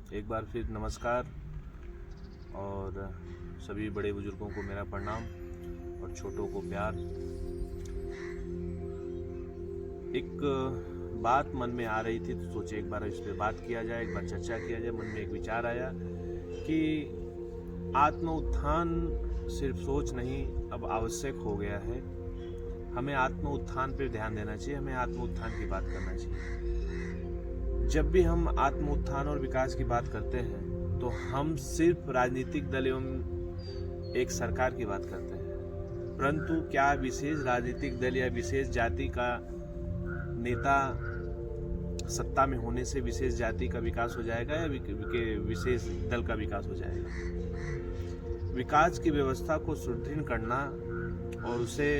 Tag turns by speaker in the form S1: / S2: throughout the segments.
S1: एक बार फिर नमस्कार और सभी बड़े बुजुर्गों को मेरा प्रणाम और छोटों को प्यार। एक बात मन में आ रही थी तो सोचे एक बार इस पर बात किया जाए, एक बार चर्चा किया जाए। मन में एक विचार आया कि आत्म उत्थान सिर्फ सोच नहीं, अब आवश्यक हो गया है। हमें आत्म उत्थान पर ध्यान देना चाहिए, हमें आत्म उत्थान की बात करना चाहिए। जब भी हम आत्म उत्थान और विकास की बात करते हैं तो हम सिर्फ राजनीतिक दल एवं एक सरकार की बात करते हैं, परंतु क्या विशेष राजनीतिक दल या विशेष जाति का नेता सत्ता में होने से विशेष जाति का विकास हो जाएगा या विशेष दल का विकास हो जाएगा? विकास की व्यवस्था को सुदृढ़ करना और उसे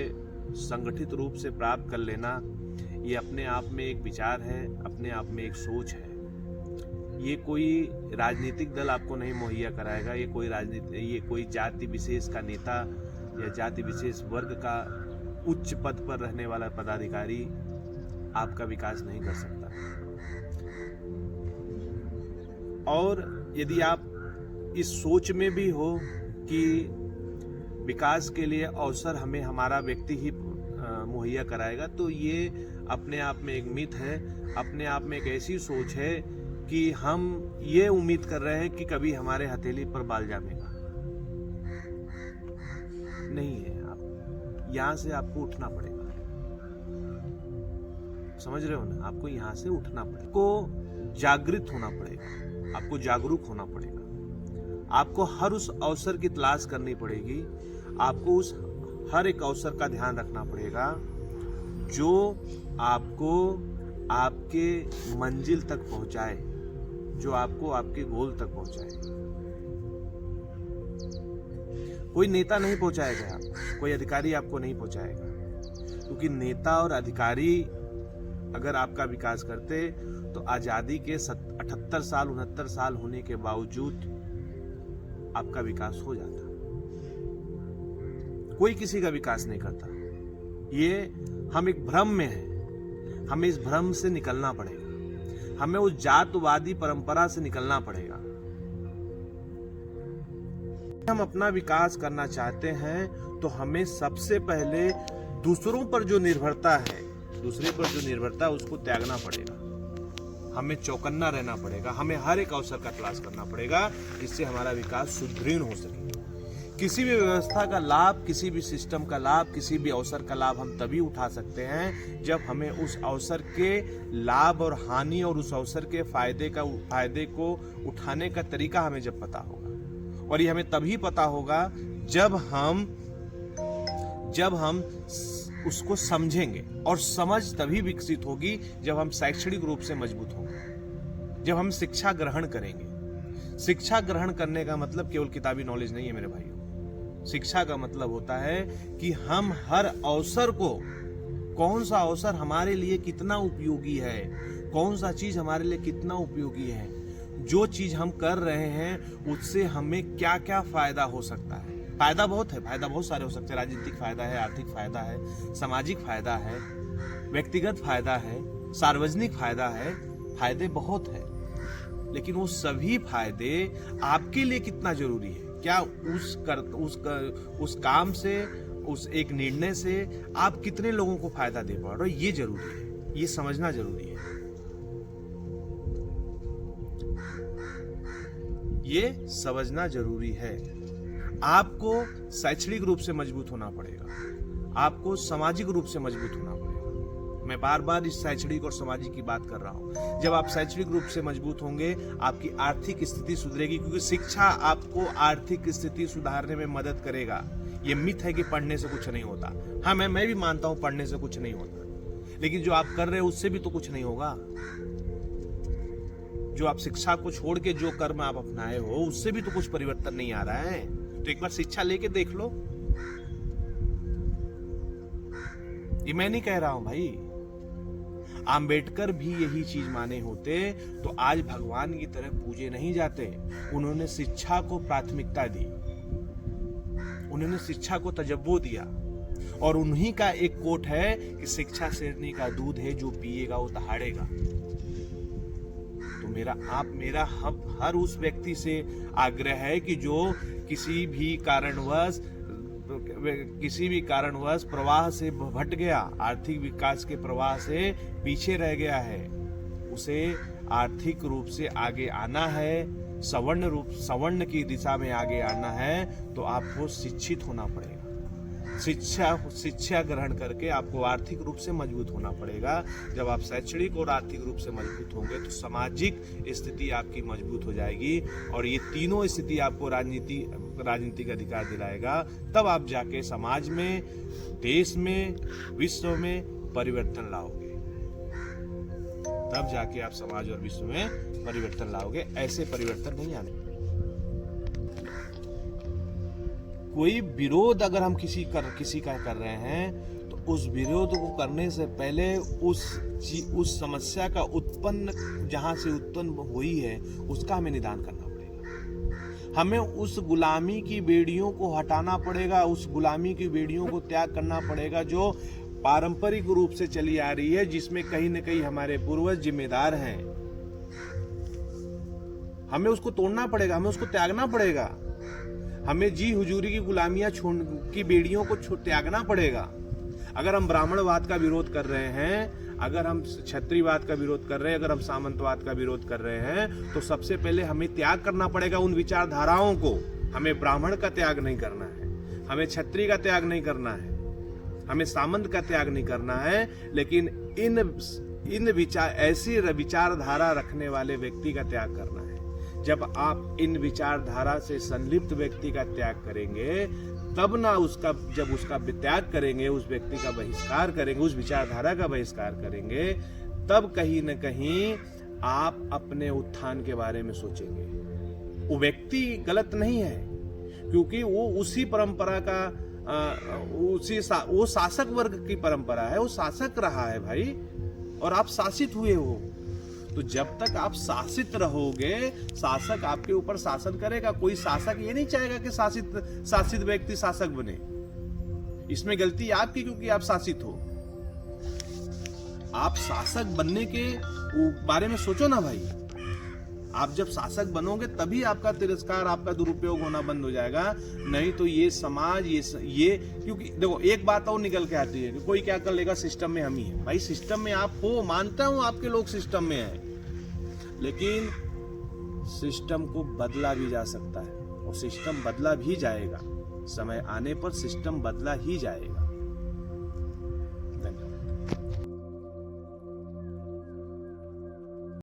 S1: संगठित रूप से प्राप्त कर लेना, ये अपने आप में एक विचार है, अपने आप में एक सोच है। ये कोई राजनीतिक दल आपको नहीं मुहैया कराएगा, ये कोई जाति विशेष का नेता या जाति विशेष वर्ग का उच्च पद पर रहने वाला पदाधिकारी आपका विकास नहीं कर सकता। और यदि आप इस सोच में भी हो कि विकास के लिए अवसर हमें हमारा व्यक्ति ही मुहैया कराएगा, तो ये अपने आप में एक मिथ है, अपने आप में एक ऐसी सोच है कि हम ये उम्मीद कर रहे हैं कि कभी हमारे हथेली पर बाल जामेगा। नहीं है, आप यहां से आपको उठना पड़ेगा। समझ रहे हो ना? आपको यहां से उठना पड़ेगा, आपको जागृत होना पड़ेगा, आपको जागरूक होना पड़ेगा। आपको हर उस अवसर की तलाश करनी पड़ेगी, आपको उस हर एक अवसर का ध्यान रखना पड़ेगा जो आपको आपके मंजिल तक पहुंचाए, जो आपको आपके गोल तक पहुंचाए। कोई नेता नहीं पहुंचाएगा आपको, कोई अधिकारी आपको नहीं पहुंचाएगा, क्योंकि नेता और अधिकारी अगर आपका विकास करते तो आजादी के 78 साल 69 साल होने के बावजूद आपका विकास हो जाता। कोई किसी का विकास नहीं करता। ये हम एक भ्रम में हैं, हमें इस भ्रम से निकलना पड़ेगा, हमें उस जातवादी परंपरा से निकलना पड़ेगा। हम अपना विकास करना चाहते हैं तो हमें सबसे पहले दूसरों पर जो निर्भरता है, दूसरे पर जो निर्भरता है उसको त्यागना पड़ेगा। हमें चौकन्ना रहना पड़ेगा, हमें हर एक अवसर का तलाश करना पड़ेगा जिससे हमारा विकास सुदृढ़ हो सके। किसी भी व्यवस्था का लाभ, किसी भी सिस्टम का लाभ, किसी भी अवसर का लाभ हम तभी उठा सकते हैं जब हमें उस अवसर के लाभ और हानि और उस अवसर के फायदे को उठाने का तरीका हमें जब पता होगा। और ये हमें तभी पता होगा जब हम उसको समझेंगे, और समझ तभी विकसित होगी जब हम शैक्षणिक रूप से मजबूत होंगे, जब हम शिक्षा ग्रहण करेंगे। शिक्षा ग्रहण करने का मतलब केवल किताबी नॉलेज नहीं है मेरे भाइयों। शिक्षा का मतलब होता है कि हम हर अवसर को, कौन सा अवसर हमारे लिए कितना उपयोगी है, कौन सा चीज हमारे लिए कितना उपयोगी है, जो चीज हम कर रहे हैं उससे हमें क्या क्या फायदा हो सकता है। फायदा बहुत है, फायदा बहुत सारे हो सकते हैं। राजनीतिक फायदा है, आर्थिक फायदा है, सामाजिक फायदा है, व्यक्तिगत फायदा है, सार्वजनिक फायदा है, फायदे बहुत है। लेकिन वो सभी फायदे आपके लिए कितना जरूरी है? क्या उस काम से, उस एक निर्णय से आप कितने लोगों को फायदा दे पा रहे हो, ये जरूरी है, ये समझना जरूरी है। ये समझना जरूरी है। आपको शैक्षणिक रूप से मजबूत होना पड़ेगा, आपको सामाजिक रूप से मजबूत होना पड़ेगा। मैं बार बार इस शैक्षणिक और सामाजिक की बात कर रहा हूं। जब आप शैक्षणिक रूप से मजबूत होंगे, आपकी आर्थिक स्थिति सुधरेगी, क्योंकि शिक्षा आपको आर्थिक स्थिति सुधारने में मदद करेगा। ये मिथ है कि पढ़ने से कुछ नहीं होता। हाँ, मैं भी मानता हूं पढ़ने से कुछ नहीं होता, लेकिन जो आप कर रहे हो उससे भी तो कुछ नहीं होगा। जो आप शिक्षा को छोड़ के जो कर्म आप अपनाए हो उससे भी तो कुछ परिवर्तन नहीं आ रहा है। तो एक बार शिक्षा लेके देख लो। ये मैं नहीं कह रहा हूं भाई, आम्बेडकर भी यही चीज माने होते तो आज भगवान की तरह पूजे नहीं जाते। उन्होंने शिक्षा को प्राथमिकता दी, उन्होंने शिक्षा को तजव्वो दिया। और उन्हीं का एक कोट है कि शिक्षा शेरनी का दूध है, जो पिएगा वो दहाड़ेगा। मेरा हर उस व्यक्ति से आग्रह है कि जो किसी भी कारणवश प्रवाह से भटक गया, आर्थिक विकास के प्रवाह से पीछे रह गया है, उसे आर्थिक रूप से आगे आना है, सवर्ण की दिशा में आगे आना है, तो आपको शिक्षित होना पड़ेगा। शिक्षा ग्रहण करके आपको आर्थिक रूप से मजबूत होना पड़ेगा। जब आप शैक्षणिक और आर्थिक रूप से मजबूत होंगे तो सामाजिक स्थिति आपकी मजबूत हो जाएगी, और ये तीनों स्थिति आपको राजनीतिक अधिकार दिलाएगा। तब आप जाके समाज में, देश में, विश्व में परिवर्तन लाओगे। तब जाके आप समाज और विश्व में परिवर्तन लाओगे। ऐसे परिवर्तन नहीं आने। कोई विरोध अगर हम किसी का कर रहे हैं तो उस विरोध को करने से पहले उस समस्या का जहां से उत्पन्न हुई है उसका हमें निदान करना पड़ेगा। हमें उस गुलामी की बेड़ियों को हटाना पड़ेगा, उस गुलामी की बेड़ियों को त्याग करना पड़ेगा जो पारंपरिक रूप से चली आ रही है, जिसमें कहीं न कहीं हमारे पूर्वज जिम्मेदार हैं। हमें उसको तोड़ना पड़ेगा, हमें उसको त्यागना पड़ेगा। हमें जी हुजूरी की गुलामियां की बेड़ियों को त्यागना पड़ेगा। अगर हम ब्राह्मणवाद का विरोध कर रहे हैं, अगर हम क्षत्रियवाद का विरोध कर रहे हैं, अगर हम सामंतवाद का विरोध कर रहे हैं, तो सबसे पहले हमें त्याग करना पड़ेगा उन विचारधाराओं को। हमें ब्राह्मण का त्याग नहीं करना है, हमें क्षत्रिय का त्याग नहीं करना है, हमें सामंत का त्याग नहीं करना है, लेकिन ऐसी विचारधारा रखने वाले व्यक्ति का त्याग करना है। जब आप इन विचारधारा से संलिप्त व्यक्ति का त्याग करेंगे, तब जब उसका त्याग करेंगे, उस व्यक्ति का बहिष्कार करेंगे, उस विचारधारा का बहिष्कार करेंगे, तब कहीं न कहीं आप अपने उत्थान के बारे में सोचेंगे। वो व्यक्ति गलत नहीं है, क्योंकि वो उसी परंपरा का वो शासक वर्ग की परंपरा है, वो शासक रहा है भाई, और आप शासित हुए हो। तो जब तक आप शासित रहोगे, शासक आपके ऊपर शासन करेगा। कोई शासक ये नहीं चाहेगा कि शासित व्यक्ति शासक बने। इसमें गलती आपकी, क्योंकि आप शासित हो। आप शासक बनने के बारे में सोचो ना भाई। आप जब शासक बनोगे तभी आपका तिरस्कार, आपका दुरुपयोग होना बंद हो जाएगा। नहीं तो ये समाज ये क्योंकि देखो एक बात और निकल के आती है कि कोई क्या कर लेगा, सिस्टम में हम ही है। भाई सिस्टम में आप हो, मानता हूं आपके लोग सिस्टम में है, लेकिन सिस्टम को बदला भी जा सकता है, और सिस्टम बदला भी जाएगा। समय आने पर सिस्टम बदला ही जाएगा।